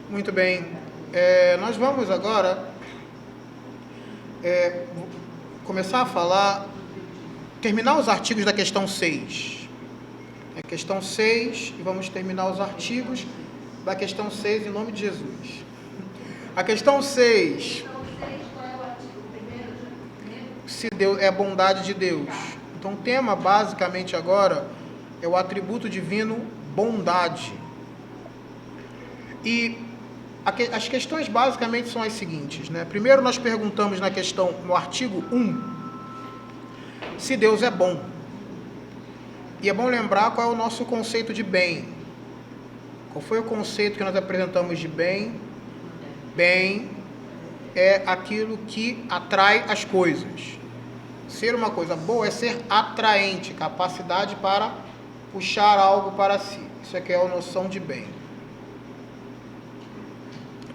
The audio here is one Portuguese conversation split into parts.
Muito bem. Nós vamos agora começar a falar, terminar os artigos da questão 6. A questão 6, e vamos terminar os artigos da questão 6 em nome de Jesus. A questão 6, se Deus é a bondade de Deus. Então o tema basicamente agora é o atributo divino bondade. E as questões basicamente são as seguintes, né? Primeiro nós perguntamos no artigo 1, se Deus é bom. E é bom lembrar qual é o nosso conceito de bem. Qual foi o conceito que nós apresentamos de bem? Bem é aquilo que atrai as coisas. Ser uma coisa boa é ser atraente, capacidade para puxar algo para si. Isso aqui é a noção de bem.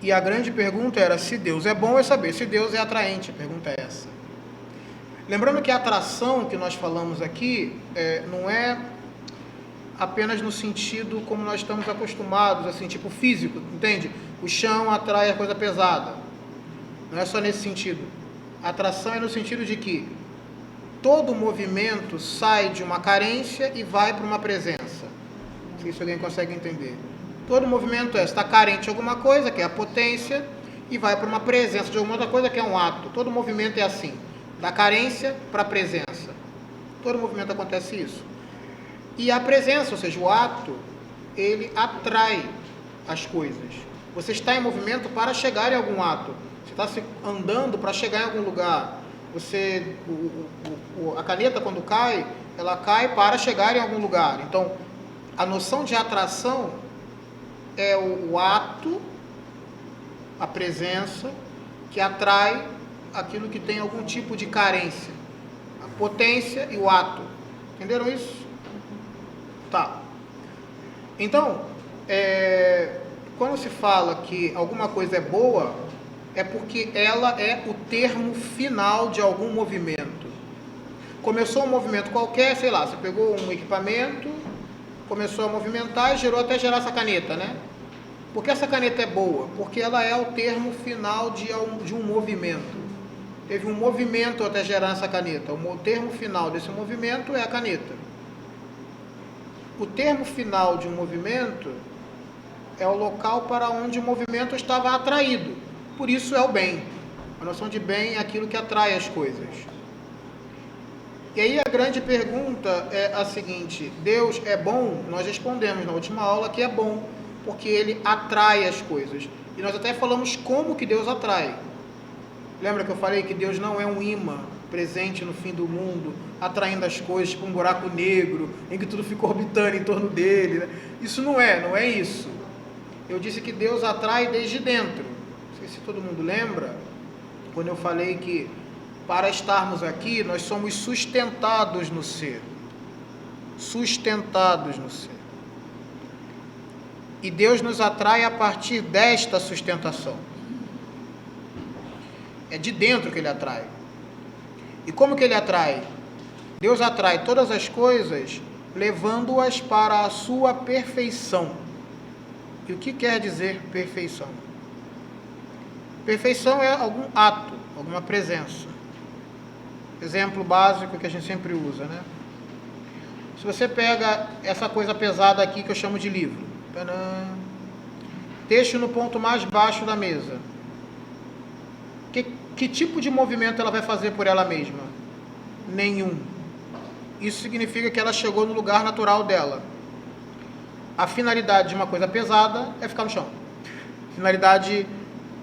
E a grande pergunta era, se Deus é bom, é saber se Deus é atraente. A pergunta é essa. Lembrando que a atração que nós falamos aqui não é apenas no sentido como nós estamos acostumados, assim, tipo físico, entende? O chão atrai a coisa pesada. Não é só nesse sentido. A atração é no sentido de que todo movimento sai de uma carência e vai para uma presença. Não sei se alguém consegue entender. Todo movimento está carente de alguma coisa, que é a potência, e vai para uma presença de alguma outra coisa, que é um ato. Todo movimento é assim, da carência para a presença. Todo movimento acontece isso. E a presença, ou seja, o ato, ele atrai as coisas. Você está em movimento para chegar em algum ato. Você está andando para chegar em algum lugar. A caneta, quando cai, ela cai para chegar em algum lugar. Então, a noção de atração é o ato, a presença, que atrai aquilo que tem algum tipo de carência. A potência e o ato. Entenderam isso? Tá. Então, quando se fala que alguma coisa é boa, é porque ela é o termo final de algum movimento. Começou um movimento qualquer, sei lá, você pegou um equipamento, começou a movimentar e gerou até gerar essa caneta, né? Por que essa caneta é boa? Porque ela é o termo final de um movimento. Teve um movimento até gerar essa caneta. O termo final desse movimento é a caneta. O termo final de um movimento é o local para onde o movimento estava atraído. Por isso é o bem. A noção de bem é aquilo que atrai as coisas. E aí a grande pergunta é a seguinte: Deus é bom? Nós respondemos na última aula que é bom, porque ele atrai as coisas. E nós até falamos como que Deus atrai. Lembra que eu falei que Deus não é um imã presente no fim do mundo, atraindo as coisas, tipo um buraco negro, em que tudo fica orbitando em torno dele, né? Isso não é isso. Eu disse que Deus atrai desde dentro. Não sei se todo mundo lembra, quando eu falei que para estarmos aqui, nós somos sustentados no ser. Sustentados no ser. E Deus nos atrai a partir desta sustentação. É de dentro que ele atrai. E como que ele atrai? Deus atrai todas as coisas, levando-as para a sua perfeição. E o que quer dizer perfeição? Perfeição é algum ato, alguma presença. Exemplo básico que a gente sempre usa, né? Se você pega essa coisa pesada aqui que eu chamo de livro, deixa no ponto mais baixo da mesa. Que tipo de movimento ela vai fazer por ela mesma? Nenhum. Isso significa que ela chegou no lugar natural dela. A finalidade de uma coisa pesada é ficar no chão. Finalidade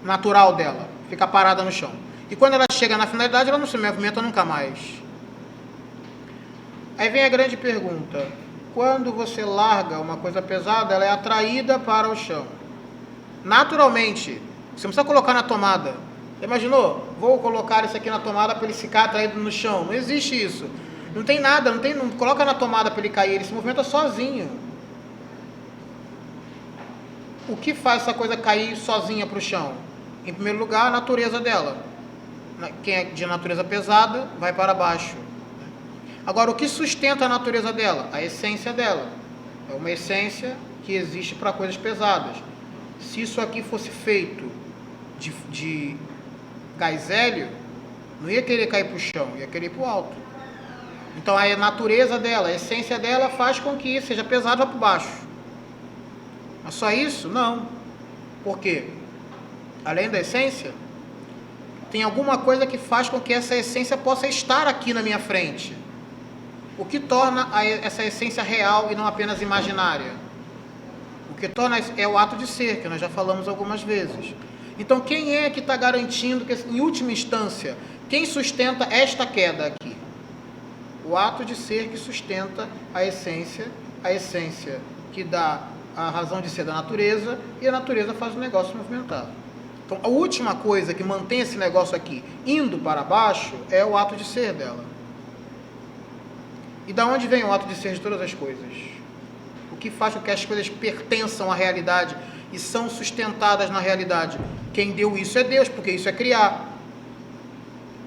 natural dela, ficar parada no chão. E quando ela chega na finalidade, ela não se movimenta nunca mais. Aí vem a grande pergunta: quando você larga uma coisa pesada, ela é atraída para o chão. Naturalmente, você não precisa colocar na tomada. Imaginou? Vou colocar isso aqui na tomada para ele ficar atraído no chão. Não existe isso. Não tem nada, não coloca na tomada para ele cair, ele se movimenta sozinho. O que faz essa coisa cair sozinha para o chão? Em primeiro lugar, a natureza dela. Quem é de natureza pesada, vai para baixo. Agora, o que sustenta a natureza dela? A essência dela. É uma essência que existe para coisas pesadas. se isso aqui fosse feito de gás hélio, não ia querer cair para o chão, ia querer ir para o alto. Então a natureza dela, a essência dela faz com que seja pesado para baixo. Mas só isso? Não. Por quê? Além da essência, tem alguma coisa que faz com que essa essência possa estar aqui na minha frente. O que torna essa essência real e não apenas imaginária? O que torna é o ato de ser, que nós já falamos algumas vezes. Então quem é que está garantindo que, em última instância, quem sustenta esta queda aqui? O ato de ser que sustenta a essência que dá a razão de ser da natureza, e a natureza faz o negócio movimentar. Então, a última coisa que mantém esse negócio aqui indo para baixo é o ato de ser dela. E da onde vem o ato de ser de todas as coisas? O que faz com que as coisas pertençam à realidade e são sustentadas na realidade? Quem deu isso é Deus, porque isso é criar.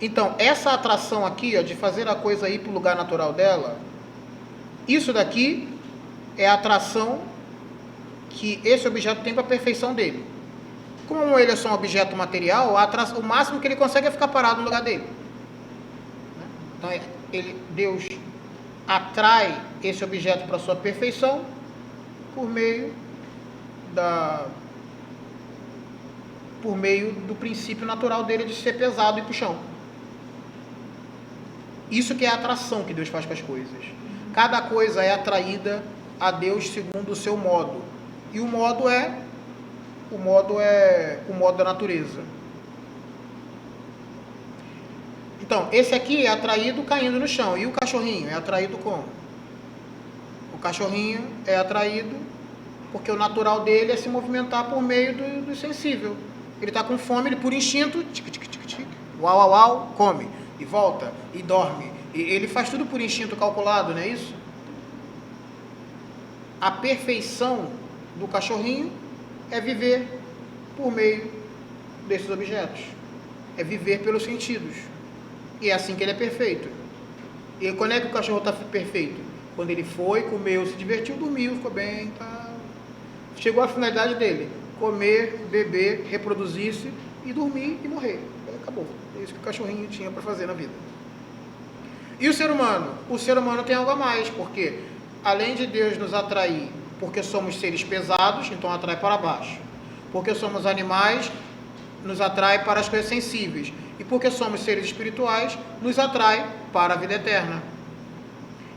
Então, essa atração aqui, ó, de fazer a coisa ir para o lugar natural dela, isso daqui é a atração que esse objeto tem para a perfeição dele. Como ele é só um objeto material, o máximo que ele consegue é ficar parado no lugar dele. Então, Deus atrai esse objeto para a sua perfeição por meio do princípio natural dele de ser pesado e ir para o chão. Isso que é a atração que Deus faz para as coisas. Cada coisa é atraída a Deus segundo o seu modo. E o modo é o modo da natureza. Então, esse aqui é atraído caindo no chão. E o cachorrinho é atraído como? O cachorrinho é atraído porque o natural dele é se movimentar por meio do sensível. Ele está com fome, ele por instinto, tic, tic, tic, tic, uau, uau, uau, come. E volta, e dorme. E ele faz tudo por instinto calculado, não é isso? A perfeição do cachorrinho é viver por meio desses objetos. É viver pelos sentidos. E é assim que ele é perfeito. E quando é que o cachorro está perfeito? Quando ele foi, comeu, se divertiu, dormiu, ficou bem, tá. Chegou à finalidade dele: comer, beber, reproduzir-se e dormir e morrer. Acabou. É isso que o cachorrinho tinha para fazer na vida. E o ser humano? O ser humano tem algo a mais, porque além de Deus nos atrair, porque somos seres pesados, então atrai para baixo. Porque somos animais, nos atrai para as coisas sensíveis. E porque somos seres espirituais, nos atrai para a vida eterna.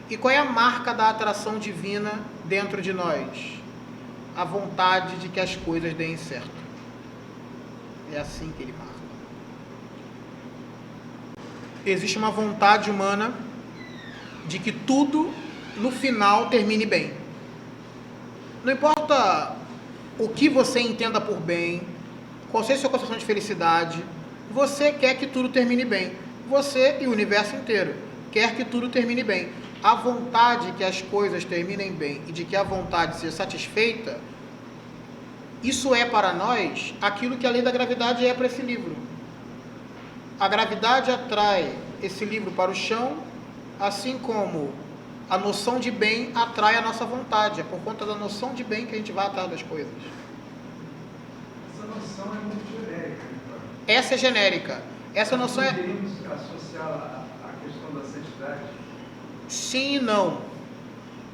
E qual é a marca da atração divina dentro de nós? A vontade de que as coisas deem certo. É assim que ele marca. Existe uma vontade humana de que tudo, no final, termine bem. Não importa o que você entenda por bem, qual seja a sua concepção de felicidade, você quer que tudo termine bem. Você e o universo inteiro quer que tudo termine bem. A vontade que as coisas terminem bem e de que a vontade seja satisfeita, isso é para nós aquilo que a lei da gravidade é para esse livro. A gravidade atrai esse livro para o chão, assim como a noção de bem atrai a nossa vontade. É por conta da noção de bem que a gente vai atrás das coisas. Essa noção é muito genérica. Então. Essa é genérica. Essa noção é... Poderíamos associar a questão da santidade? Sim e não.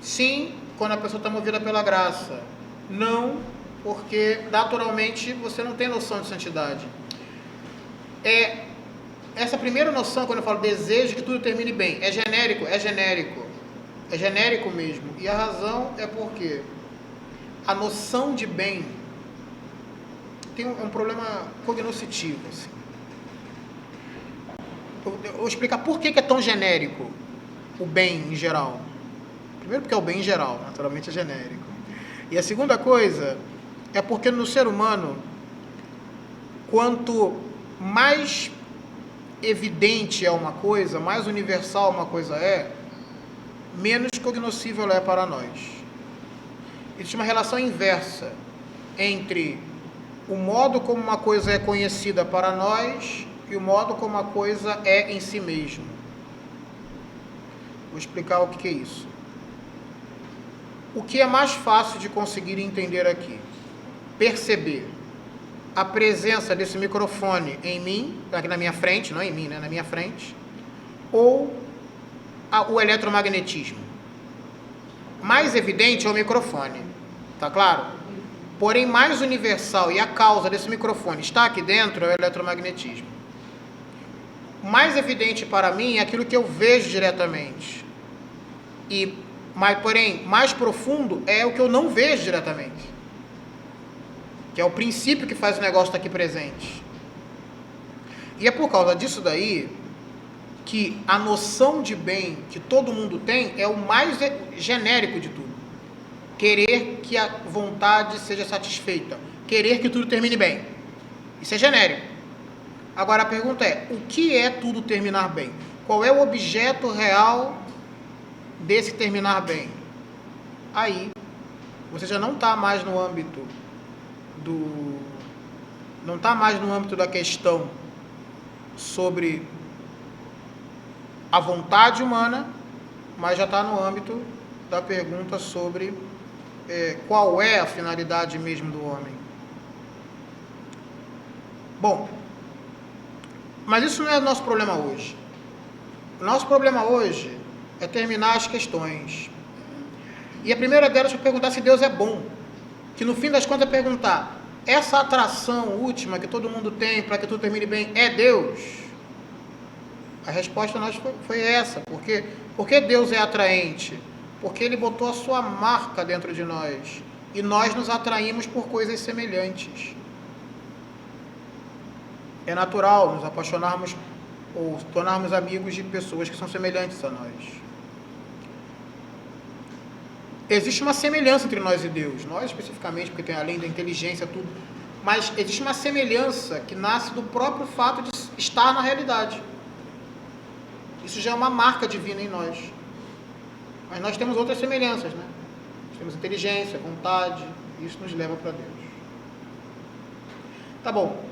Sim, quando a pessoa está movida pela graça. Não, porque naturalmente você não tem noção de santidade. Essa primeira noção, quando eu falo desejo que tudo termine bem, é genérico? É genérico. É genérico mesmo. E a razão é porque a noção de bem tem um problema cognoscitivo. Assim. Eu vou explicar por que é tão genérico o bem em geral. Primeiro porque é o bem em geral, naturalmente é genérico. E a segunda coisa é porque no ser humano, quanto mais evidente é uma coisa, mais universal uma coisa é, menos cognoscível ela é para nós. Existe uma relação inversa entre o modo como uma coisa é conhecida para nós e o modo como a coisa é em si mesmo. Vou explicar o que é isso. O que é mais fácil de conseguir entender aqui? perceber a presença desse microfone em mim, aqui na minha frente, não em mim, né, na minha frente, ou o eletromagnetismo. Mais evidente é o microfone, tá claro? Porém, mais universal e a causa desse microfone está aqui dentro é o eletromagnetismo. Mais evidente para mim é aquilo que eu vejo diretamente. Porém, mais profundo é o que eu não vejo diretamente. Que é o princípio que faz o negócio estar aqui presente. E é por causa disso daí que a noção de bem que todo mundo tem é o mais genérico de tudo. Querer que a vontade seja satisfeita. Querer que tudo termine bem. Isso é genérico. Agora a pergunta é, o que é tudo terminar bem? Qual é o objeto real desse terminar bem? Aí, você já não está mais no âmbito da questão sobre a vontade humana, mas já está no âmbito da pergunta sobre qual é a finalidade mesmo do homem. Bom, mas isso não é o nosso problema hoje. O nosso problema hoje é terminar as questões. E a primeira delas é perguntar se Deus é bom. Que no fim das contas é perguntar, essa atração última que todo mundo tem para que tudo termine bem é Deus? A resposta nós foi essa. Por que Deus é atraente? Porque Ele botou a sua marca dentro de nós. E nós nos atraímos por coisas semelhantes. É natural nos apaixonarmos ou tornarmos amigos de pessoas que são semelhantes a nós. Existe uma semelhança entre nós e Deus. Nós especificamente, porque tem além da inteligência, tudo. Mas existe uma semelhança que nasce do próprio fato de estar na realidade. Isso já é uma marca divina em nós. Mas nós temos outras semelhanças, né? Nós temos inteligência, vontade. Isso nos leva para Deus. Tá bom.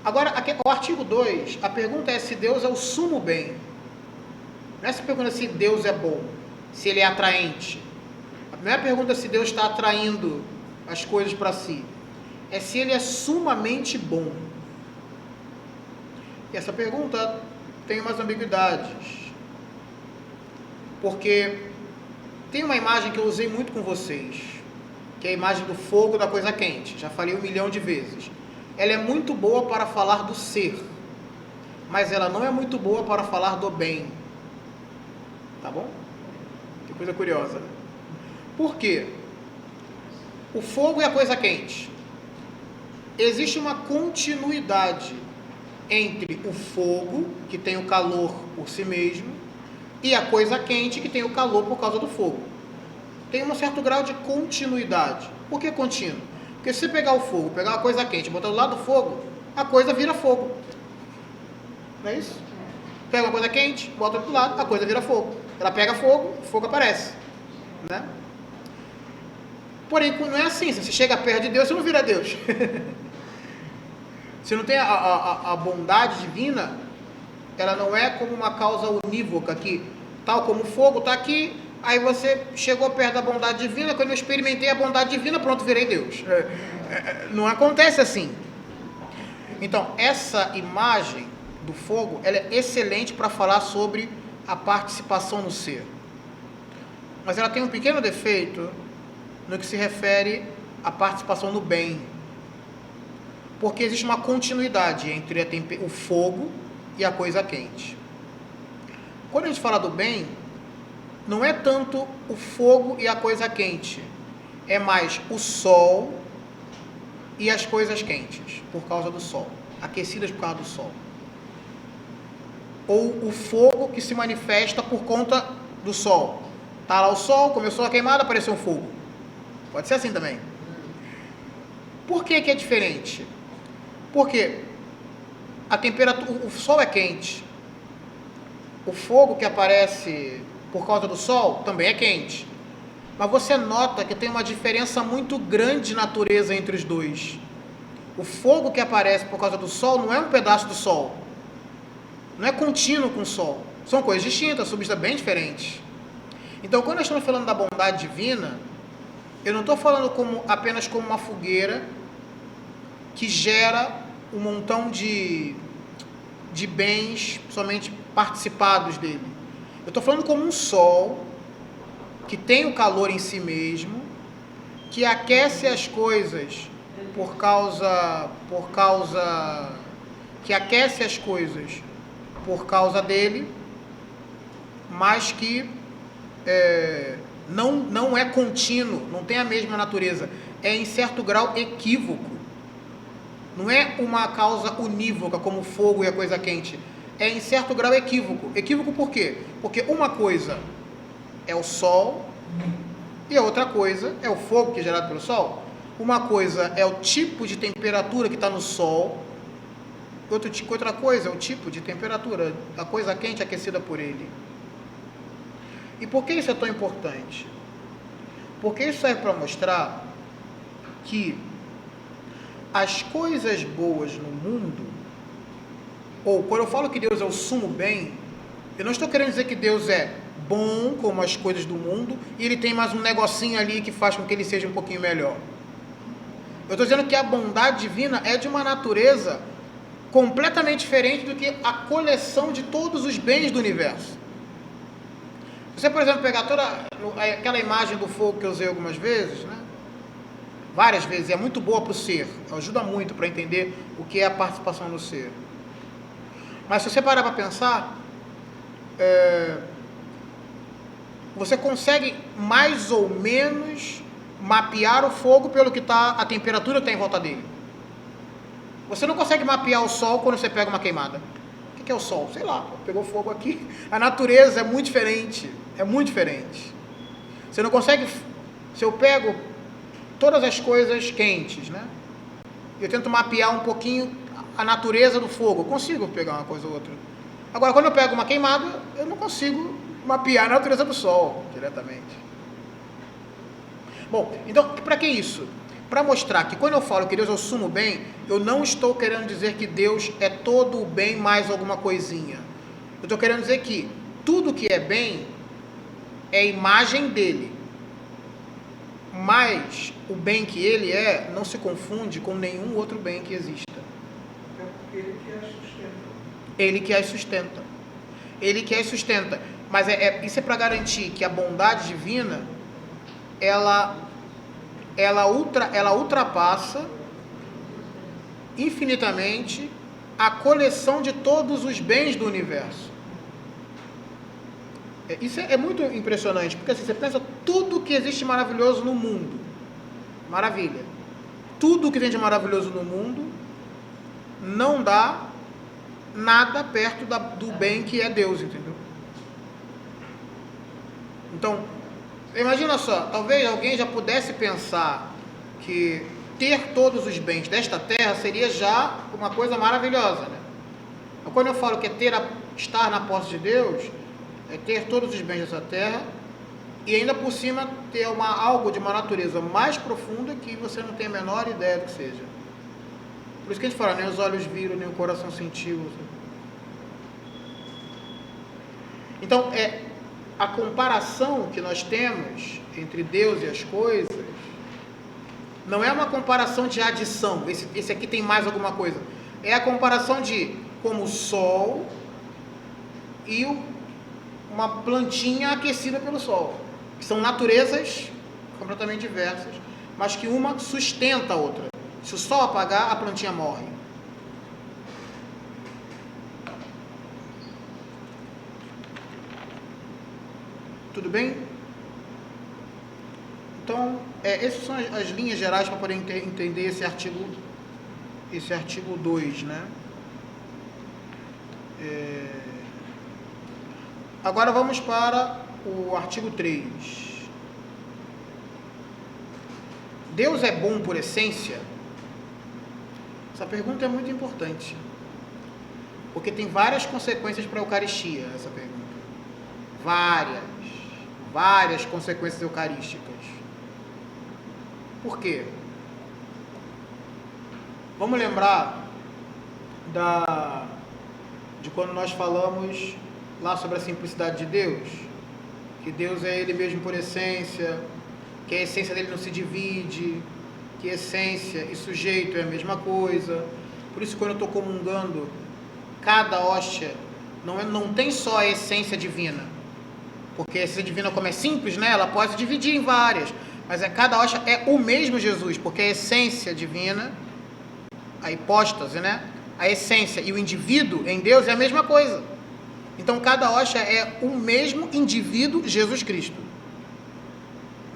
Agora, aqui, o artigo 2, a pergunta é se Deus é o sumo bem. Não é se pergunta se Deus é bom, se Ele é atraente. A primeira pergunta é se Deus está atraindo as coisas para si. É se Ele é sumamente bom. E essa pergunta tem umas ambiguidades. Porque tem uma imagem que eu usei muito com vocês, que é a imagem do fogo da coisa quente. Já falei 1 milhão de vezes. Ela é muito boa para falar do ser, mas ela não é muito boa para falar do bem. Tá bom? Que coisa curiosa. Por quê? O fogo e a coisa quente. Existe uma continuidade entre o fogo, que tem o calor por si mesmo, e a coisa quente, que tem o calor por causa do fogo. Tem um certo grau de continuidade. Por que contínuo? Porque se você pegar o fogo, pegar uma coisa quente e botar do lado do fogo, a coisa vira fogo. Não é isso? Pega uma coisa quente, bota do lado, a coisa vira fogo. Ela pega fogo, o fogo aparece. Né? Porém, não é assim. Se você chega perto de Deus, você não vira Deus. Se não tem a bondade divina, ela não é como uma causa unívoca que, tal como o fogo está aqui, aí você chegou perto da bondade divina, quando eu experimentei a bondade divina, pronto, virei Deus. Não acontece assim. Então, essa imagem do fogo, ela é excelente para falar sobre a participação no ser. Mas ela tem um pequeno defeito no que se refere à participação no bem. Porque existe uma continuidade entre o fogo e a coisa quente. Quando a gente fala do bem, não é tanto o fogo e a coisa quente, é mais o sol e as coisas quentes, por causa do sol, aquecidas por causa do sol. Ou o fogo que se manifesta por conta do sol. Está lá o sol, começou a queimada, apareceu um fogo. Pode ser assim também. Por que é diferente? Porque a temperatura, o sol é quente. O fogo que aparece por causa do sol também é quente. Mas você nota que tem uma diferença muito grande de natureza entre os dois. O fogo que aparece por causa do sol não é um pedaço do sol. Não é contínuo com o sol. São coisas distintas, substâncias bem diferentes. Então, quando nós estamos falando da bondade divina, eu não estou falando apenas como uma fogueira que gera um montão de bens somente participados dele. Eu estou falando como um sol que tem o calor em si mesmo, que aquece as coisas que aquece as coisas por causa dele, mas que não é contínuo, não tem a mesma natureza, é em certo grau equívoco. Não é uma causa unívoca como o fogo e a coisa quente, é em certo grau equívoco. Equívoco por quê? Porque uma coisa é o sol e a outra coisa é o fogo que é gerado pelo sol. Uma coisa é o tipo de temperatura que está no sol, outra coisa é o tipo de temperatura, a coisa quente aquecida por ele. E por que isso é tão importante? Porque isso serve para mostrar que as coisas boas no mundo, ou quando eu falo que Deus é o sumo bem, eu não estou querendo dizer que Deus é bom como as coisas do mundo e ele tem mais um negocinho ali que faz com que ele seja um pouquinho melhor. Eu estou dizendo que a bondade divina é de uma natureza completamente diferente do que a coleção de todos os bens do universo. Se você, por exemplo, pegar toda aquela imagem do fogo que eu usei algumas vezes, né? Várias vezes, é muito boa para o ser, ajuda muito para entender o que é a participação do ser. Mas se você parar para pensar, você consegue mais ou menos mapear o fogo pelo que está, a temperatura que está em volta dele. Você não consegue mapear o sol quando você pega uma queimada. O que é o sol? Sei lá, pegou fogo aqui. A natureza é muito diferente. É muito diferente. Você não consegue... Se eu pego todas as coisas quentes, né? Eu tento mapear um pouquinho a natureza do fogo. Eu consigo pegar uma coisa ou outra. Agora, quando eu pego uma queimada, eu não consigo mapear a natureza do sol diretamente. Bom, então, para que isso? Para mostrar que quando eu falo que Deus é o sumo bem, eu não estou querendo dizer que Deus é todo o bem mais alguma coisinha. Eu estou querendo dizer que tudo que é bem é imagem dele. Mas o bem que ele é não se confunde com nenhum outro bem que exista. É porque ele que as sustenta. Ele que as sustenta. Ele que as sustenta. Mas isso é para garantir que a bondade divina, ela ultrapassa infinitamente a coleção de todos os bens do universo. Isso é muito impressionante, porque assim, você pensa tudo que existe maravilhoso no mundo, maravilha, tudo que tem de maravilhoso no mundo não dá nada perto do bem que é Deus, entendeu? Então, imagina só, talvez alguém já pudesse pensar que ter todos os bens desta terra seria já uma coisa maravilhosa, né? Mas quando eu falo que estar na posse de Deus, é ter todos os bens dessa terra e ainda por cima ter algo de uma natureza mais profunda que você não tem a menor ideia do que seja. Por isso que a gente fala, nem os olhos viram, nem o coração sentiu. Então, a comparação que nós temos entre Deus e as coisas não é uma comparação de adição, esse aqui tem mais alguma coisa. É a comparação de como o sol e uma plantinha aquecida pelo sol, que são naturezas completamente diversas, mas que uma sustenta a outra. Se o sol apagar, a plantinha morre. Tudo bem? Então, essas são as linhas gerais para poder entender esse artigo 2, né? Agora vamos para o artigo 3. Deus é bom por essência? Essa pergunta é muito importante, porque tem várias consequências para a Eucaristia, essa pergunta. Várias consequências eucarísticas. Por quê? Vamos lembrar de quando nós falamos lá sobre a simplicidade de Deus, que Deus é Ele mesmo por essência, que a essência dele não se divide, que essência e sujeito é a mesma coisa. Por isso, quando eu estou comungando, cada hóstia não tem só a essência divina. Porque a essência divina, como é simples, né, ela pode se dividir em várias. Mas cada hóstia é o mesmo Jesus, porque a essência divina, a hipóstase, né, a essência e o indivíduo em Deus é a mesma coisa. Então, cada hóstia é o mesmo indivíduo, Jesus Cristo.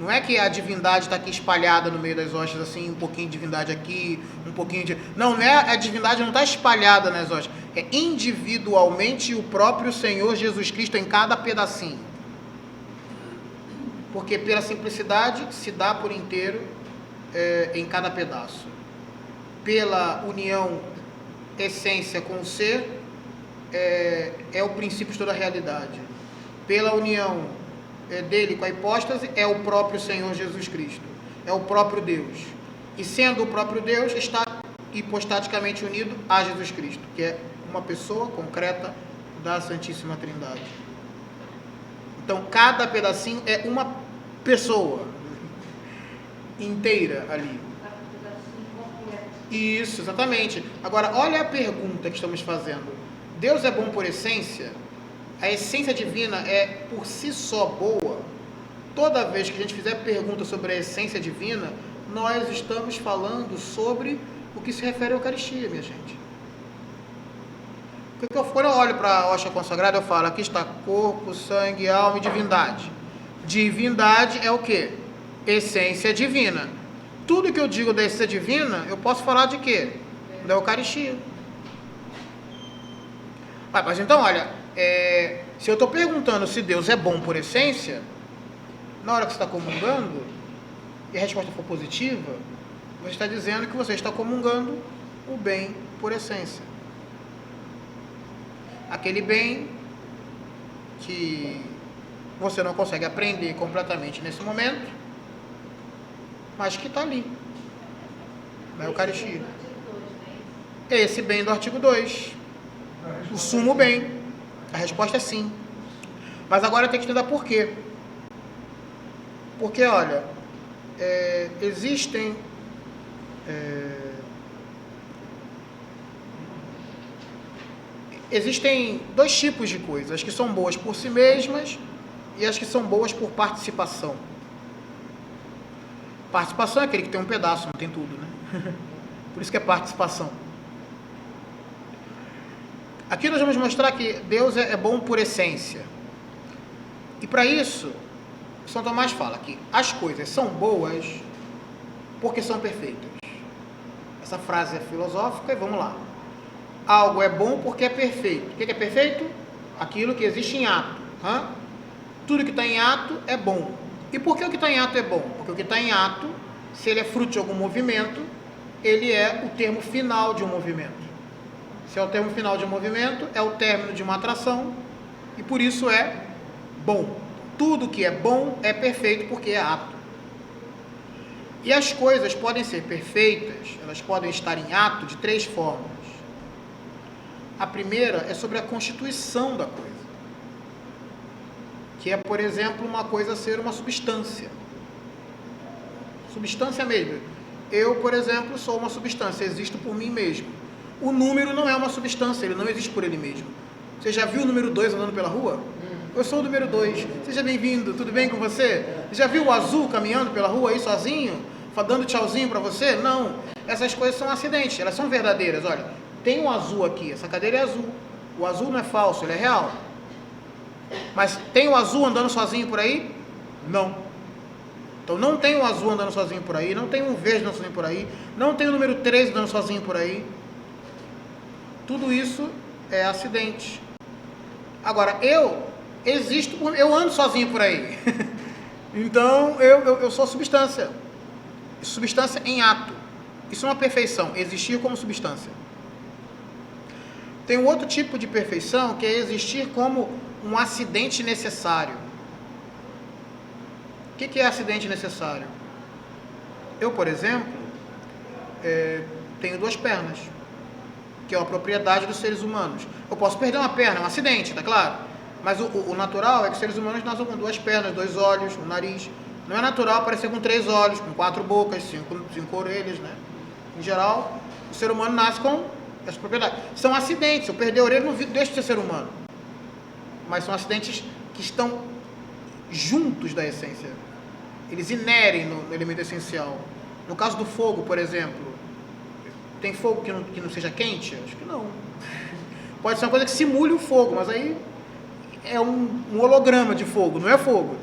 Não é que a divindade está aqui espalhada no meio das hóstias, assim, um pouquinho de divindade aqui, um pouquinho de... Não é, a divindade não está espalhada nas hóstias. É individualmente o próprio Senhor Jesus Cristo em cada pedacinho. Porque pela simplicidade se dá por inteiro em cada pedaço. Pela união essência com o ser, é o princípio de toda a realidade. Pela união dele com a hipóstase, é o próprio Senhor Jesus Cristo, é o próprio Deus, e sendo o próprio Deus, está hipostaticamente unido a Jesus Cristo, que é uma pessoa concreta da Santíssima Trindade. Então, cada pedacinho é uma pessoa inteira ali. Isso, exatamente. Agora, olha a pergunta que estamos fazendo. Deus é bom por essência? A essência divina é por si só boa? Toda vez que a gente fizer pergunta sobre a essência divina, nós estamos falando sobre o que se refere à Eucaristia, minha gente. Quando eu olho para a hóstia consagrada, eu falo, aqui está corpo, sangue, alma e divindade. Divindade é o quê? Essência divina. Tudo que eu digo da essência divina, eu posso falar de quê? Da Eucaristia. Mas então, olha, se eu estou perguntando se Deus é bom por essência, na hora que você está comungando, e a resposta for positiva, você está dizendo que você está comungando o bem por essência. Aquele bem que você não consegue aprender completamente nesse momento, mas que está ali, na Eucaristia. Esse bem do artigo 2, o sumo bem. A resposta é sim. Mas agora tem que entender por quê. Porque, olha, existem dois tipos de coisas, as que são boas por si mesmas e as que são boas por participação. Participação é aquele que tem um pedaço, não tem tudo, né? Por isso que é participação. Aqui nós vamos mostrar que Deus é bom por essência. E para isso, São Tomás fala que as coisas são boas porque são perfeitas. Essa frase é filosófica e vamos lá. Algo é bom porque é perfeito. O que é perfeito? Aquilo que existe em ato. Tudo que está em ato é bom. E por que o que está em ato é bom? Porque o que está em ato, se ele é fruto de algum movimento, ele é o termo final de um movimento. Se é o termo final de um movimento, é o término de uma atração, e por isso é bom. Tudo que é bom é perfeito porque é ato. E as coisas podem ser perfeitas, elas podem estar em ato de três formas. A primeira é sobre a constituição da coisa, que é, por exemplo, uma coisa ser uma substância. Substância mesmo. Eu, por exemplo, sou uma substância, existo por mim mesmo. O número não é uma substância, ele não existe por ele mesmo. Você já viu o número 2 andando pela rua? Eu sou o número 2. Seja bem-vindo, tudo bem com você? Já viu o azul caminhando pela rua aí sozinho? Dando tchauzinho para você? Não. Essas coisas são acidentes, elas são verdadeiras. Olha, tem um azul aqui, essa cadeira é azul. O azul não é falso, ele é real. Mas tem o azul andando sozinho por aí? Não. Então não tem o azul andando sozinho por aí, não tem um verde andando sozinho por aí, não tem o número 3 andando sozinho por aí. Tudo isso é acidente. Agora, eu ando sozinho por aí. Então, eu sou substância. Substância em ato. Isso é uma perfeição, existir como substância. Tem um outro tipo de perfeição, que é existir como um acidente necessário. O que é acidente necessário? Eu, por exemplo, tenho 2 pernas, que é uma propriedade dos seres humanos. Eu posso perder uma perna, é um acidente, tá claro? Mas o natural é que os seres humanos nascem com 2 pernas, 2 olhos, um nariz. Não é natural aparecer com 3 olhos, com 4 bocas, 5 orelhas, né? Em geral, o ser humano nasce com essas propriedades. São acidentes. Se eu perder a orelha, não deixa de ser ser humano. Mas são acidentes que estão juntos da essência. Eles inerem no elemento essencial. No caso do fogo, por exemplo, tem fogo que não seja quente? Acho que não. Pode ser uma coisa que simule o fogo, mas aí é um holograma de fogo, não é fogo.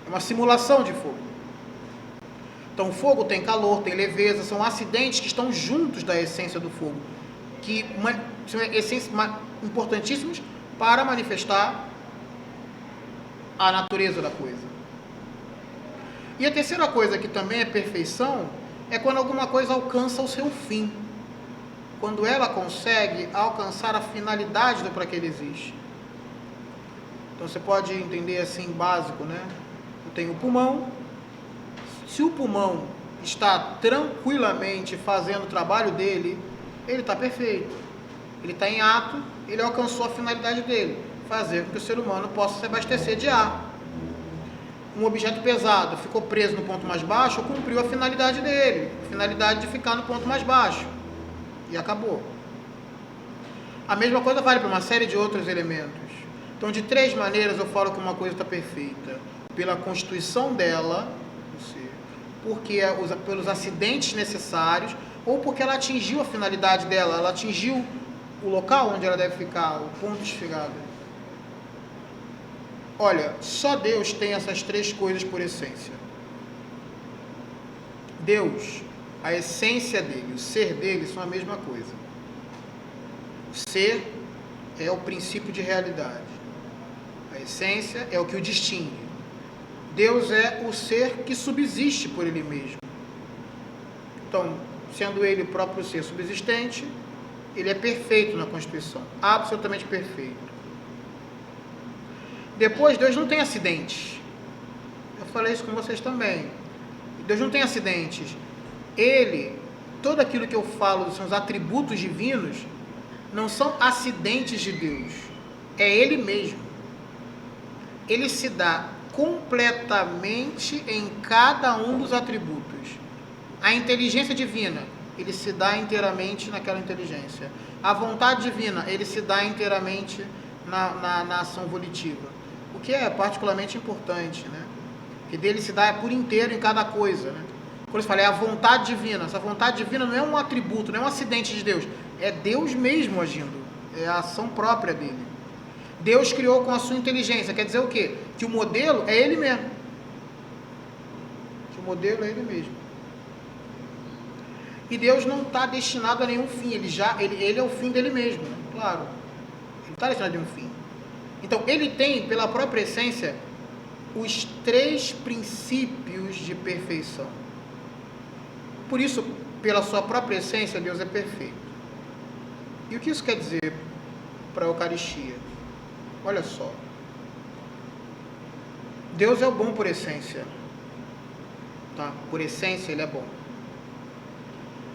É uma simulação de fogo. Então o fogo tem calor, tem leveza, são acidentes que estão juntos da essência do fogo, que são essências importantíssimos para manifestar a natureza da coisa. E a terceira coisa que também é perfeição é quando alguma coisa alcança o seu fim. Quando ela consegue alcançar a finalidade do para que ele existe. Então você pode entender assim, básico, né? Eu tenho o pulmão. Se o pulmão está tranquilamente fazendo o trabalho dele, ele está perfeito. Ele está em ato, ele alcançou a finalidade dele. Fazer com que o ser humano possa se abastecer de ar. Um objeto pesado ficou preso no ponto mais baixo, cumpriu a finalidade dele. A finalidade de ficar no ponto mais baixo. E acabou. A mesma coisa vale para uma série de outros elementos. Então, de 3 maneiras eu falo que uma coisa está perfeita. Pela constituição dela, pelos acidentes necessários, ou porque ela atingiu a finalidade dela, ela atingiu o local onde ela deve ficar, o ponto de chegada. Olha, só Deus tem essas 3 coisas por essência. Deus, a essência dele, o ser dele são a mesma coisa. O ser é o princípio de realidade. A essência é o que o distingue. Deus é o ser que subsiste por ele mesmo. Então, sendo ele o próprio ser subsistente, ele é perfeito na constituição, absolutamente perfeito. Depois, Deus não tem acidentes. Eu falei isso com vocês também. Deus não tem acidentes. Ele, todo aquilo que eu falo são os atributos divinos, não são acidentes de Deus. É Ele mesmo. Ele se dá completamente em cada um dos atributos. A inteligência divina, ele se dá inteiramente naquela inteligência. A vontade divina, ele se dá inteiramente na ação volitiva. O que é particularmente importante, né? Que dele se dá por inteiro em cada coisa, né? Quando eu falei, é a vontade divina. Essa vontade divina não é um atributo, não é um acidente de Deus. É Deus mesmo agindo. É a ação própria dele. Deus criou com a sua inteligência. Quer dizer o quê? Que o modelo é ele mesmo. Que o modelo é ele mesmo. E Deus não está destinado a nenhum fim. Ele é o fim dele mesmo, né? Claro. Ele não está destinado a nenhum fim. Então, ele tem, pela própria essência, os 3 princípios de perfeição. Por isso, pela sua própria essência, Deus é perfeito. E o que isso quer dizer para a Eucaristia? Olha só. Deus é o bom por essência. Tá? Por essência, ele é bom.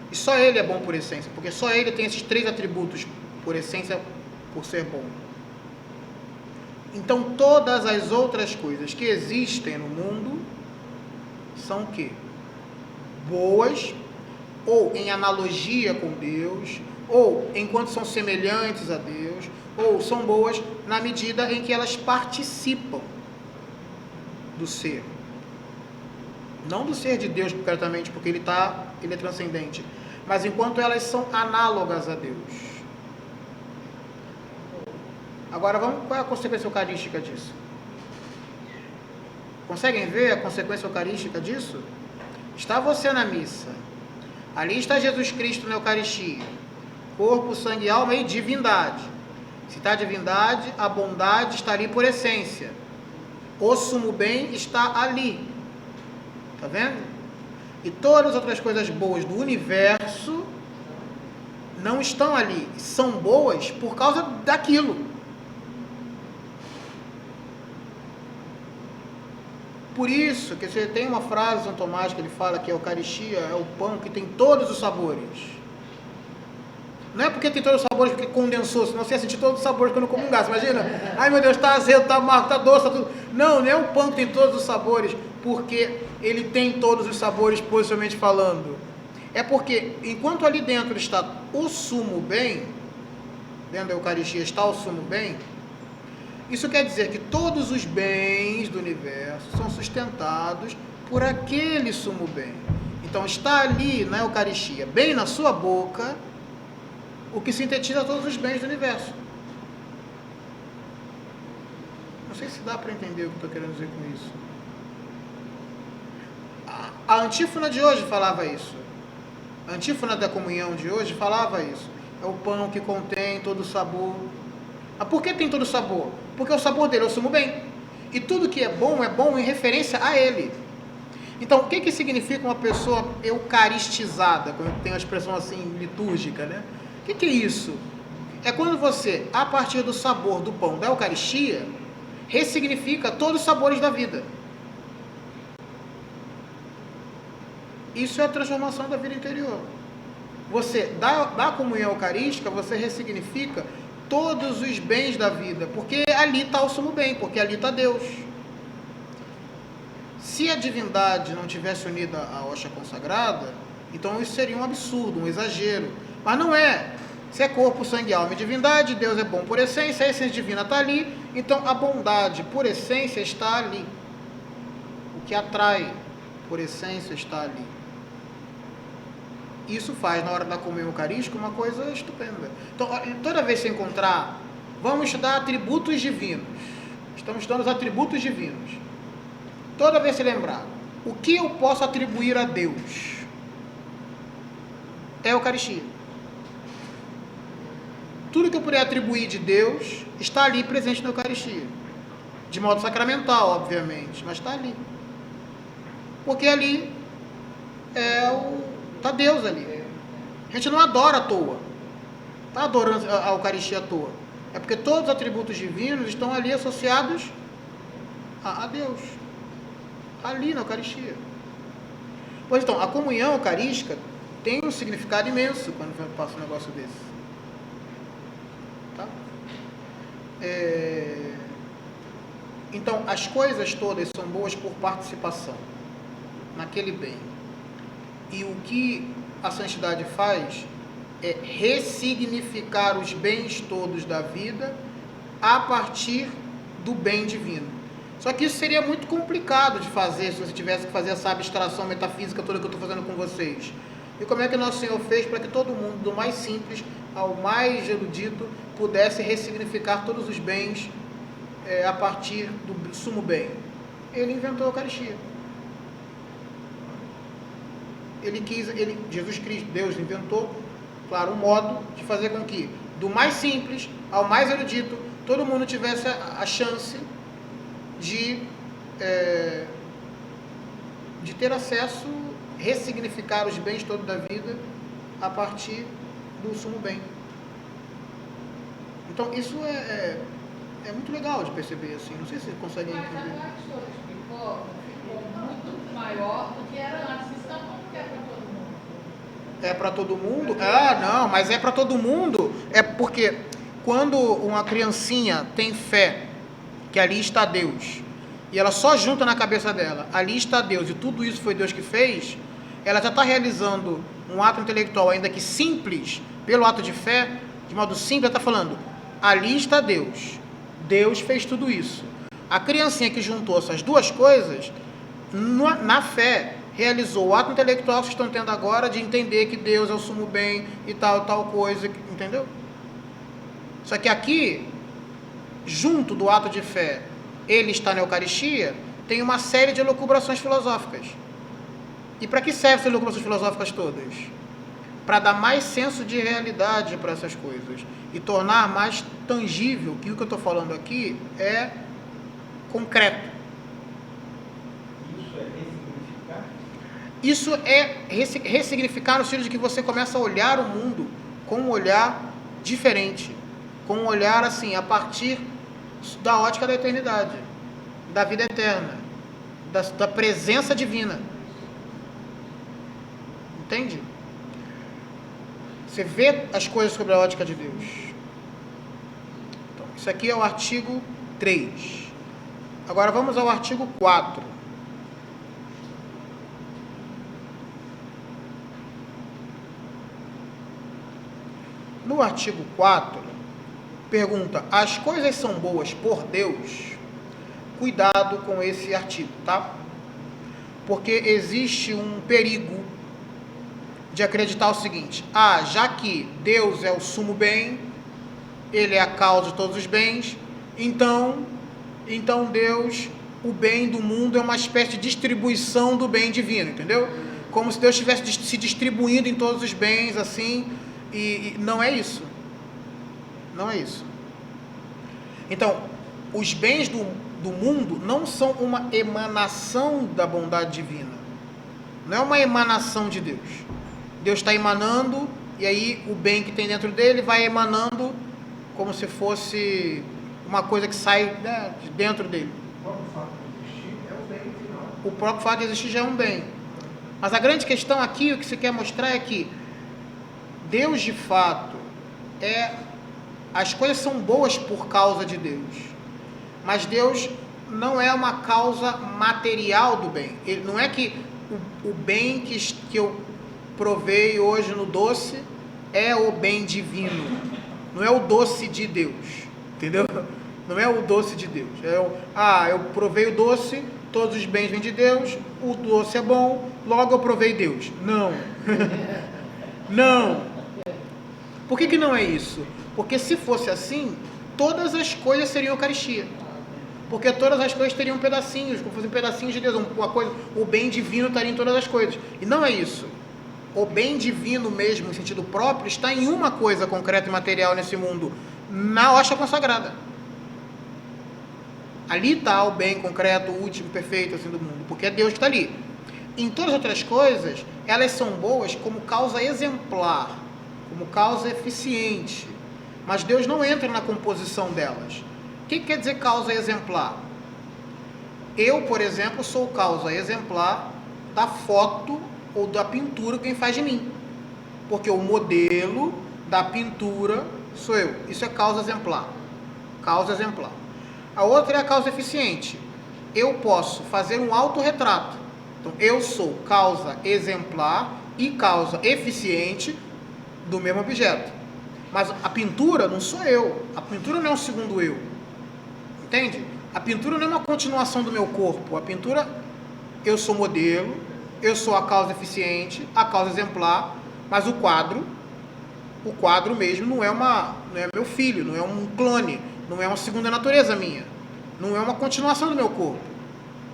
E só ele é bom por essência, porque só ele tem esses 3 atributos por essência, por ser bom. Então, todas as outras coisas que existem no mundo são o quê? Boas, ou em analogia com Deus, ou enquanto são semelhantes a Deus, ou são boas na medida em que elas participam do ser. Não do ser de Deus concretamente, porque ele é transcendente, mas enquanto elas são análogas a Deus. Agora, qual é a consequência eucarística disso? Conseguem ver a consequência eucarística disso? Está você na missa. Ali está Jesus Cristo na Eucaristia. Corpo, sangue, alma e divindade. Se está divindade, a bondade está ali por essência. O sumo bem está ali. Está vendo? E todas as outras coisas boas do universo não estão ali. São boas por causa daquilo. Por isso que você tem uma frase de São Tomás que ele fala que a Eucaristia é o pão que tem todos os sabores. Não é porque tem todos os sabores, porque condensou, senão você ia sentir todos os sabores quando comungasse. Imagina, ai meu Deus, está azedo, está amargo, está doce, está tudo. Não é o pão que tem todos os sabores. porque ele tem todos os sabores, positivamente falando. É porque, enquanto ali dentro está o sumo bem, dentro da Eucaristia está o sumo bem, isso quer dizer que todos os bens do universo são sustentados por aquele sumo bem. Então está ali na Eucaristia, bem na sua boca, o que sintetiza todos os bens do universo. Não sei se dá para entender o que eu estou querendo dizer com isso. A antífona de hoje falava isso. A antífona da comunhão de hoje falava isso. É o pão que contém todo o sabor. Mas por que tem todo o sabor? Porque o sabor dele é o sumo bem. E tudo que é bom em referência a ele. Então, o que significa uma pessoa eucaristizada? Quando tem uma expressão assim litúrgica, né? O que é isso? É quando você, a partir do sabor do pão da Eucaristia, ressignifica todos os sabores da vida. Isso é a transformação da vida interior. Você, da comunhão eucarística, você ressignifica todos os bens da vida, porque ali está o sumo bem, porque ali está Deus. Se a divindade não tivesse unida à hóstia consagrada, então isso seria um absurdo, um exagero. Mas não é. Se é corpo, sangue, alma e divindade, Deus é bom por essência, a essência divina está ali, então a bondade por essência está ali. O que atrai por essência está ali. Isso faz, na hora da comunhão eucarística, uma coisa estupenda. Então, toda vez que você encontrar, vamos estudar atributos divinos. Estamos estudando os atributos divinos. Toda vez que você lembrar, o que eu posso atribuir a Deus? É a Eucaristia. Tudo que eu puder atribuir de Deus está ali presente na Eucaristia. De modo sacramental, obviamente, mas está ali. Porque ali está Deus ali. A gente não adora à toa. Está adorando a Eucaristia à toa. É porque todos os atributos divinos estão ali associados a Deus. Ali na Eucaristia. Pois então, a comunhão eucarística tem um significado imenso quando passa um negócio desse. Tá? Então, as coisas todas são boas por participação naquele bem. E o que a santidade faz é ressignificar os bens todos da vida a partir do bem divino. Só que isso seria muito complicado de fazer se você tivesse que fazer essa abstração metafísica toda que eu estou fazendo com vocês. E como é que Nosso Senhor fez para que todo mundo, do mais simples ao mais erudito, pudesse ressignificar todos os bens a partir do sumo bem? Ele inventou a Eucaristia. Jesus Cristo, Deus inventou, claro, um modo de fazer com que, do mais simples ao mais erudito, todo mundo tivesse a chance de ter acesso, ressignificar os bens todos da vida a partir do sumo bem. Então, isso é muito legal de perceber, assim. Não sei se vocês conseguem entender. Mas a pastora explicou, ficou muito maior do que era antes. Então, como que é para todo mundo? É para todo mundo? Ah, não, mas é para todo mundo. É porque quando uma criancinha tem fé que ali está Deus, e ela só junta na cabeça dela, ali está Deus, e tudo isso foi Deus que fez, ela já está realizando um ato intelectual, ainda que simples, pelo ato de fé, de modo simples, ela está falando, ali está Deus, Deus fez tudo isso. A criancinha que juntou essas duas coisas, na fé, realizou o ato intelectual que vocês estão tendo agora, de entender que Deus é o sumo bem, e tal coisa, entendeu? Só que aqui, junto do ato de fé, ele está na Eucaristia, tem uma série de elucubrações filosóficas. E para que servem essas elucubrações filosóficas todas? Para dar mais senso de realidade para essas coisas e tornar mais tangível que o que eu estou falando aqui é concreto. Isso é ressignificar no sentido de que você começa a olhar o mundo com um olhar diferente, com um olhar assim, a partir da ótica da eternidade, da vida eterna, da presença divina. Entende? Você vê as coisas sobre a ótica de Deus. Então, isso aqui é o artigo 3. Agora vamos ao artigo 4. No artigo 4, pergunta: as coisas são boas por Deus? Cuidado com esse artigo, tá? Porque existe um perigo de acreditar o seguinte: já que Deus é o sumo bem, Ele é a causa de todos os bens, então Deus, o bem do mundo é uma espécie de distribuição do bem divino, entendeu? Como se Deus estivesse se distribuindo em todos os bens, assim, e não é isso. Não é isso. Então, os bens do mundo não são uma emanação da bondade divina. Não é uma emanação de Deus. Deus está emanando, e aí o bem que tem dentro dele vai emanando como se fosse uma coisa que sai, né, de dentro dele. O próprio fato de existir é o bem final. O próprio fato de existir já é um bem. Mas a grande questão aqui, o que se quer mostrar é que Deus, de fato, as coisas são boas por causa de Deus. Mas Deus não é uma causa material do bem. Ele, não é que o bem que eu provei hoje no doce é o bem divino. Não é o doce de Deus. Entendeu? Não é o doce de Deus. Eu provei o doce, todos os bens vêm de Deus, o doce é bom, logo eu provei Deus. Não. Não. Por que não é isso? Porque se fosse assim, todas as coisas seriam Eucaristia. Porque todas as coisas teriam pedacinhos, como fossem pedacinhos de Deus. Uma coisa, o bem divino estaria em todas as coisas. E não é isso. O bem divino mesmo, em sentido próprio, está em uma coisa concreta e material nesse mundo, na hóstia consagrada. Ali está o bem concreto, o último, perfeito assim, do mundo, porque é Deus que está ali. Em todas as outras coisas, elas são boas como causa exemplar, como causa eficiente, mas Deus não entra na composição delas. O que quer dizer causa exemplar? Eu, por exemplo, sou causa exemplar da foto ou da pintura que quem faz de mim, porque o modelo da pintura sou eu. Isso é causa exemplar. Causa exemplar. A outra é a causa eficiente. Eu posso fazer um autorretrato. Então, eu sou causa exemplar e causa eficiente do mesmo objeto. Mas a pintura não sou eu. A pintura não é um segundo eu. Entende? A pintura não é uma continuação do meu corpo. A pintura, eu sou modelo, eu sou a causa eficiente, a causa exemplar, mas o quadro mesmo não é meu filho, não é um clone, não é uma segunda natureza minha, não é uma continuação do meu corpo,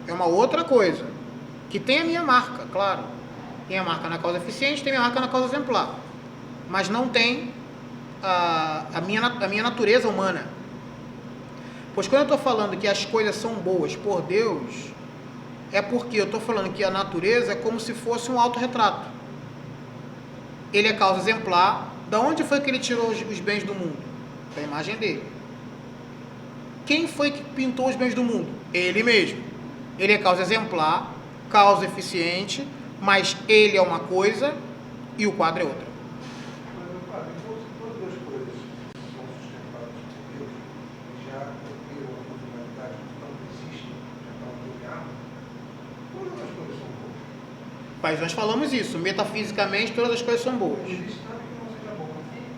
é uma outra coisa, que tem a minha marca, claro, tem a marca na causa eficiente, tem a minha marca na causa exemplar, mas não tem a minha natureza humana. Pois quando eu estou falando que as coisas são boas por Deus, é porque eu estou falando que a natureza é como se fosse um autorretrato. Ele é causa exemplar. Da onde foi que ele tirou os bens do mundo? Da imagem dele. Quem foi que pintou os bens do mundo? Ele mesmo. Ele é causa exemplar, causa eficiente, mas ele é uma coisa e o quadro é outra. Mas, meu padre, todas as coisas são sustentadas por Deus, já operam a funcionalidade que não existe, já estão criadas. Todas as coisas são boas. Mas nós falamos isso, metafisicamente todas as coisas são boas. Não existe nada que não seja bom.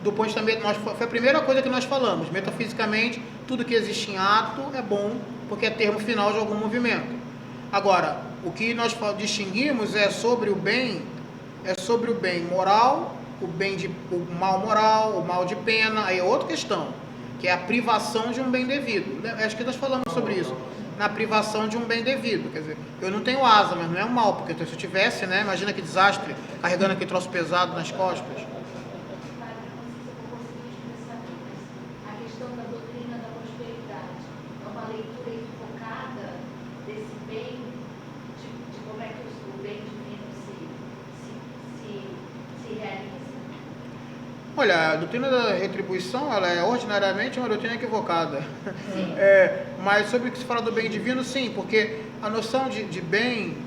Do ponto de vista, foi a primeira coisa que nós falamos. Metafisicamente, tudo que existe em ato é bom, porque é termo final de algum movimento. Agora, o que nós distinguimos é sobre o bem moral, o mal moral, o mal de pena, aí é outra questão, que é a privação de um bem devido. Acho que nós falamos sobre isso, na privação de um bem devido. Quer dizer, eu não tenho asa, mas não é um mal, porque se eu tivesse, né, imagina que desastre, carregando aquele troço pesado nas costas. A questão da doutrina da prosperidade é uma leitura equivocada desse bem, de como é que o bem divino se realiza. Olha, a doutrina da retribuição, ela é ordinariamente uma doutrina equivocada. Mas sobre o que se fala do bem divino, sim, porque a noção de bem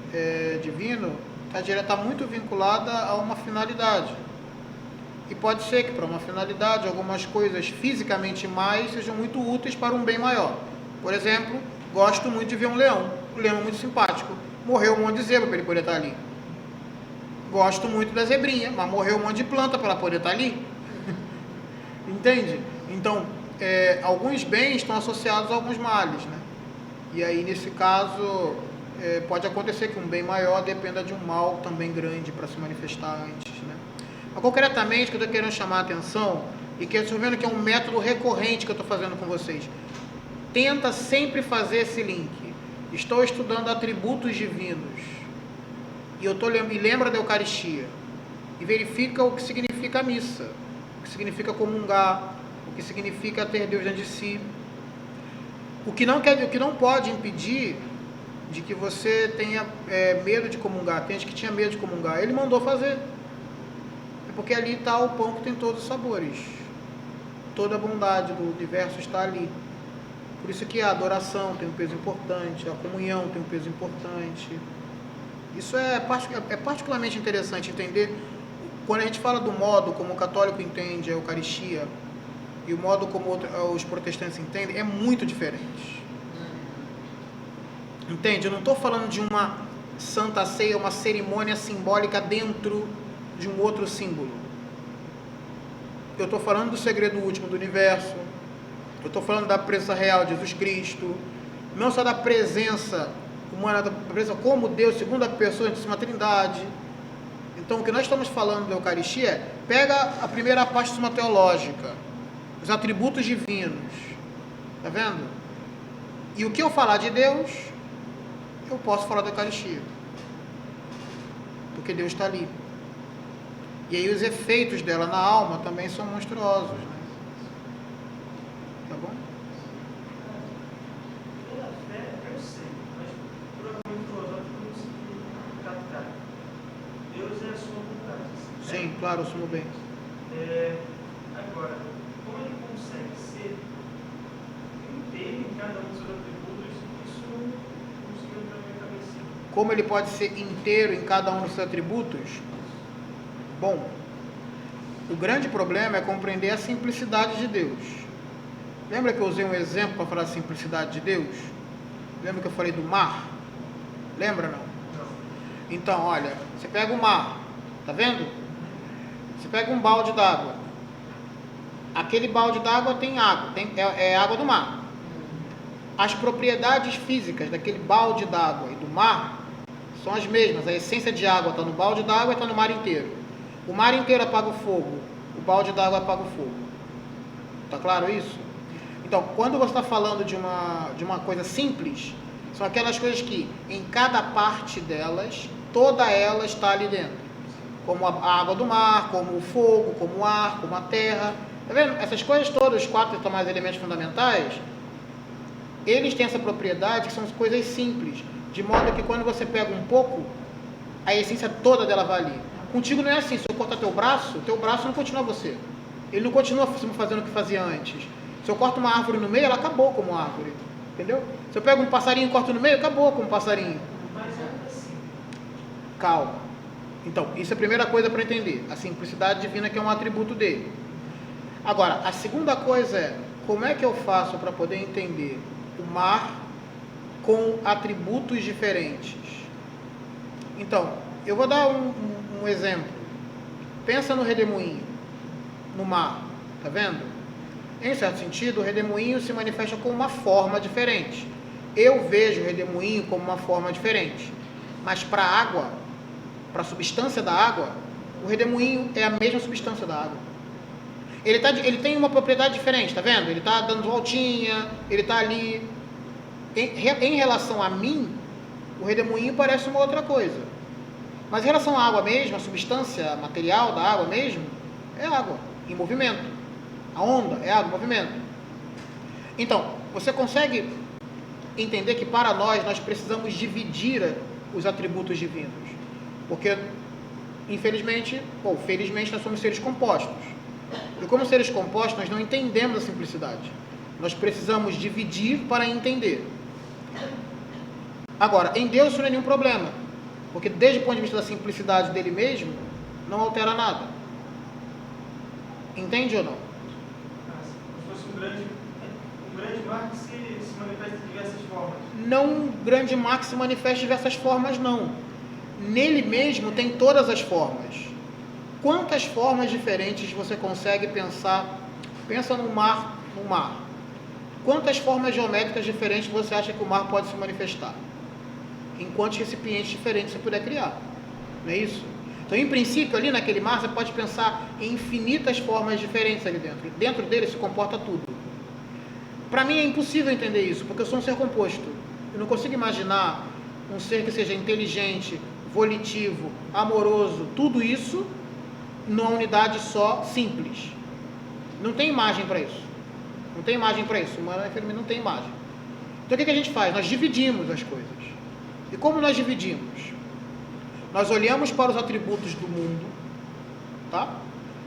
divino está muito vinculada a uma finalidade. E pode ser que para uma finalidade, algumas coisas fisicamente mais sejam muito úteis para um bem maior. Por exemplo, gosto muito de ver um leão. O leão é muito simpático. Morreu um monte de zebra para ele poder estar ali. Gosto muito da zebrinha, mas morreu um monte de planta para ela poder estar ali. Entende? Então, alguns bens estão associados a alguns males, né? E aí, nesse caso, pode acontecer que um bem maior dependa de um mal também grande para se manifestar antes, né? Mas, concretamente, o que eu estou querendo chamar a atenção, e que eu estou vendo que é um método recorrente que eu estou fazendo com vocês, tenta sempre fazer esse link. Estou estudando atributos divinos, e lembra da Eucaristia, e verifica o que significa a missa, o que significa comungar, o que significa ter Deus dentro de si. O que não pode impedir de que você tenha medo de comungar. Tem gente que tinha medo de comungar, ele mandou fazer. É porque ali está o pão que tem todos os sabores. Toda a bondade do universo está ali. Por isso que a adoração tem um peso importante, a comunhão tem um peso importante. Isso é particularmente interessante entender quando a gente fala do modo como o católico entende a Eucaristia e o modo como os protestantes entendem, é muito diferente. Entende? Eu não estou falando de uma Santa Ceia, uma cerimônia simbólica dentro de um outro símbolo. Eu estou falando do segredo último do universo. Eu estou falando da presença real de Jesus Cristo. Não só da presença humana, da presença como Deus, segunda pessoa, de uma Trindade. Então, o que nós estamos falando da Eucaristia é, pega a primeira parte suma teológica, os atributos divinos. Está vendo? E o que eu falar de Deus, eu posso falar da Eucaristia. Porque Deus está ali. E aí os efeitos dela na alma também são monstruosos, né? Tá bom? Pela fé, eu sei, mas por argumento filosófico eu não consegui captar. Deus é a sua vontade. Sim, claro, eu sumo bem. Agora, como ele consegue ser inteiro em cada um dos seus atributos, isso não conseguiu entrar na minha cabeça. Como ele pode ser inteiro em cada um dos seus atributos? Bom, o grande problema é compreender a simplicidade de Deus. Lembra que eu usei um exemplo para falar da simplicidade de Deus? Lembra que eu falei do mar? Lembra não? Então, olha, você pega o mar, tá vendo? Você pega um balde d'água. Aquele balde d'água tem água, é água do mar. As propriedades físicas daquele balde d'água e do mar são as mesmas. A essência de água está no balde d'água e está no mar inteiro. O mar inteiro apaga o fogo, o balde d'água apaga o fogo. Está claro isso? Então, quando você está falando de uma coisa simples, são aquelas coisas que, em cada parte delas, toda ela está ali dentro. Como a água do mar, como o fogo, como o ar, como a terra. Está vendo? Essas coisas todas, os 4 mais elementos fundamentais, eles têm essa propriedade que são coisas simples. De modo que quando você pega um pouco, a essência toda dela vai ali. Contigo não é assim. Se eu cortar teu braço não continua você. Ele não continua fazendo o que fazia antes. Se eu corto uma árvore no meio, ela acabou como árvore. Entendeu? Se eu pego um passarinho e corto no meio, acabou como passarinho. Mas é assim. Calma. Então, isso é a primeira coisa para entender. A simplicidade divina, que é um atributo dele. Agora, a segunda coisa é, como é que eu faço para poder entender o mar com atributos diferentes? Então, eu vou dar um exemplo. Pensa no redemoinho, no mar, tá vendo? Em certo sentido, o redemoinho se manifesta com uma forma diferente. Eu vejo o redemoinho como uma forma diferente. Mas para a água, para a substância da água, o redemoinho é a mesma substância da água. Ele tem uma propriedade diferente, tá vendo? Ele está dando voltinha, ele está ali. Em relação a mim, o redemoinho parece uma outra coisa. Mas em relação à água mesmo, a substância material da água mesmo, é água, em movimento. A onda é água em movimento. Então, você consegue entender que para nós precisamos dividir os atributos divinos. Porque, infelizmente, ou felizmente, nós somos seres compostos. E como seres compostos, nós não entendemos a simplicidade. Nós precisamos dividir para entender. Agora, em Deus isso não é nenhum problema. Porque desde o ponto de vista da simplicidade dele mesmo, não altera nada. Entende ou não? Se fosse um grande mar que se manifesta de diversas formas. Não um grande mar que se manifesta de diversas formas, não. Nele mesmo tem todas as formas. Quantas formas diferentes você consegue pensar Pensa no mar. Quantas formas geométricas diferentes você acha que o mar pode se manifestar? Em quantos recipientes diferentes você puder criar? Não é isso? Então, em princípio, ali naquele mar, você pode pensar em infinitas formas diferentes ali dentro. Dentro dele se comporta tudo. Para mim é impossível entender isso, porque eu sou um ser composto. Eu não consigo imaginar um ser que seja inteligente, volitivo, amoroso, tudo isso numa unidade só, simples. Não tem imagem para isso. Não tem imagem para isso. Humano não tem imagem. Então o que a gente faz? Nós dividimos as coisas. E como nós dividimos? Nós olhamos para os atributos do mundo, tá?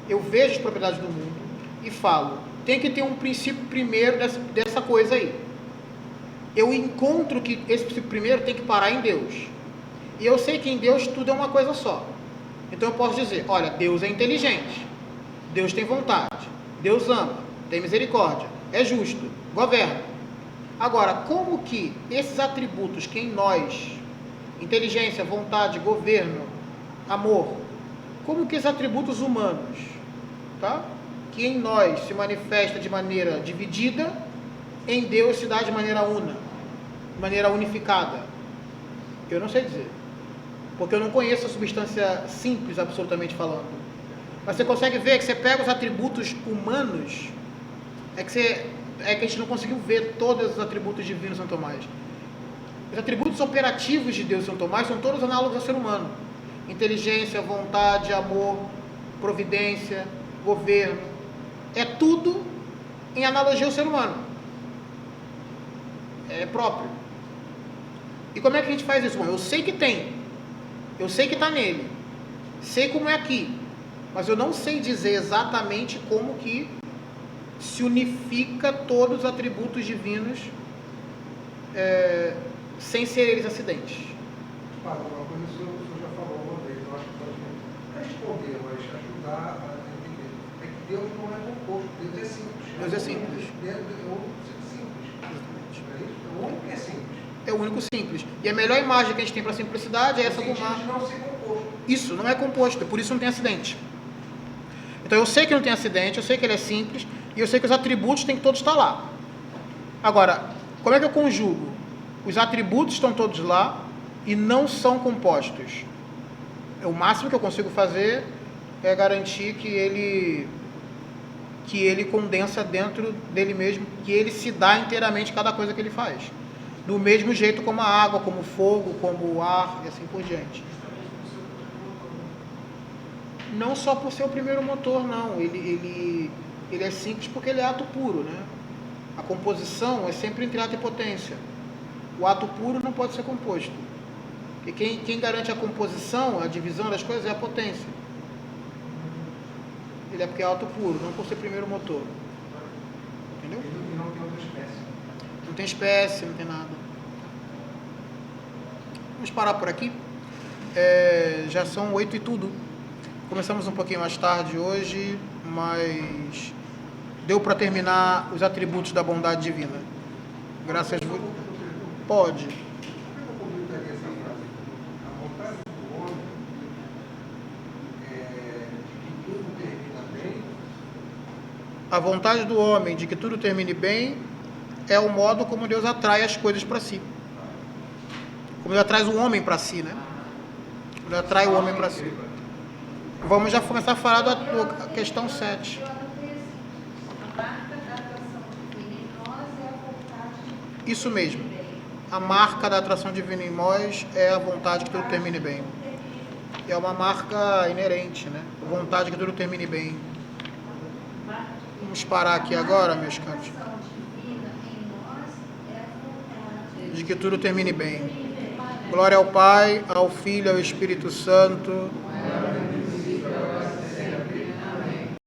Eu vejo as propriedades do mundo e falo, tem que ter um princípio primeiro dessa coisa aí. Eu encontro que esse princípio primeiro tem que parar em Deus. E eu sei que em Deus tudo é uma coisa só. Então eu posso dizer, olha, Deus é inteligente, Deus tem vontade, Deus ama, tem misericórdia, é justo, governa. Agora, como que esses atributos que em nós, inteligência, vontade, governo, amor, como que esses atributos humanos, tá? Que em nós se manifesta de maneira dividida, em Deus se dá de maneira una, de maneira unificada? Eu não sei dizer, porque eu não conheço a substância simples, absolutamente falando. Mas você consegue ver que você pega os atributos humanos, é que a gente não conseguiu ver todos os atributos divinos de São Tomás. Os atributos operativos de Deus, São Tomás, são todos análogos ao ser humano. Inteligência, vontade, amor, providência, governo. É tudo em analogia ao ser humano. É próprio. E como é que a gente faz isso? Bom, eu sei que tem. Eu sei que está nele. Sei como é aqui. Mas eu não sei dizer exatamente como que se unifica todos os atributos divinos sem ser eles acidentes. Padre, uma coisa que o senhor já falou uma vez, eu acho que pode responder, mas ajudar a entender. É que Deus não é composto, Deus é simples. Deus é simples. Deus é o único simples. É isso? É o único que é simples. É o único simples. E a melhor imagem que a gente tem para simplicidade é essa do mar. Não ser composto. Isso, não é composto, por isso não tem acidente. Então eu sei que não tem acidente, eu sei que ele é simples, e eu sei que os atributos têm que todos estar lá. Agora, como é que eu conjugo? Os atributos estão todos lá e não são compostos. O máximo que eu consigo fazer é garantir que ele condensa dentro dele mesmo, que ele se dá inteiramente cada coisa que ele faz. Do mesmo jeito como a água, como o fogo, como o ar e assim por diante. Não só por ser o primeiro motor, não. Ele é simples porque ele é ato puro, né? A composição é sempre entre ato e potência. O ato puro não pode ser composto. E quem garante a composição, a divisão das coisas, é a potência. Ele é porque é ato puro, não por ser primeiro motor. Entendeu? E não tem outra espécie. Não tem espécie, não tem nada. Vamos parar por aqui. Já são 8 e tudo. Começamos um pouquinho mais tarde hoje, mas deu para terminar os atributos da bondade divina. Graças a Deus. Pode. Como é que eu completaria essa frase? A vontade do homem de que tudo termina bem. A vontade do homem de que tudo termine bem é o modo como Deus atrai as coisas para si. Como Deus atrai o homem para si, né? Ele atrai o homem para si. Vamos já começar a falar da questão 7. Eu anotei assim, a marca da atração divina em nós é a vontade de Isso mesmo. A marca da atração divina em nós é a vontade que tudo termine bem. É uma marca inerente, né? A vontade que tudo termine bem. Vamos parar aqui agora, meus cantos. A atração divina em nós é a vontade De que tudo termine bem. Glória ao Pai, ao Filho e ao Espírito Santo.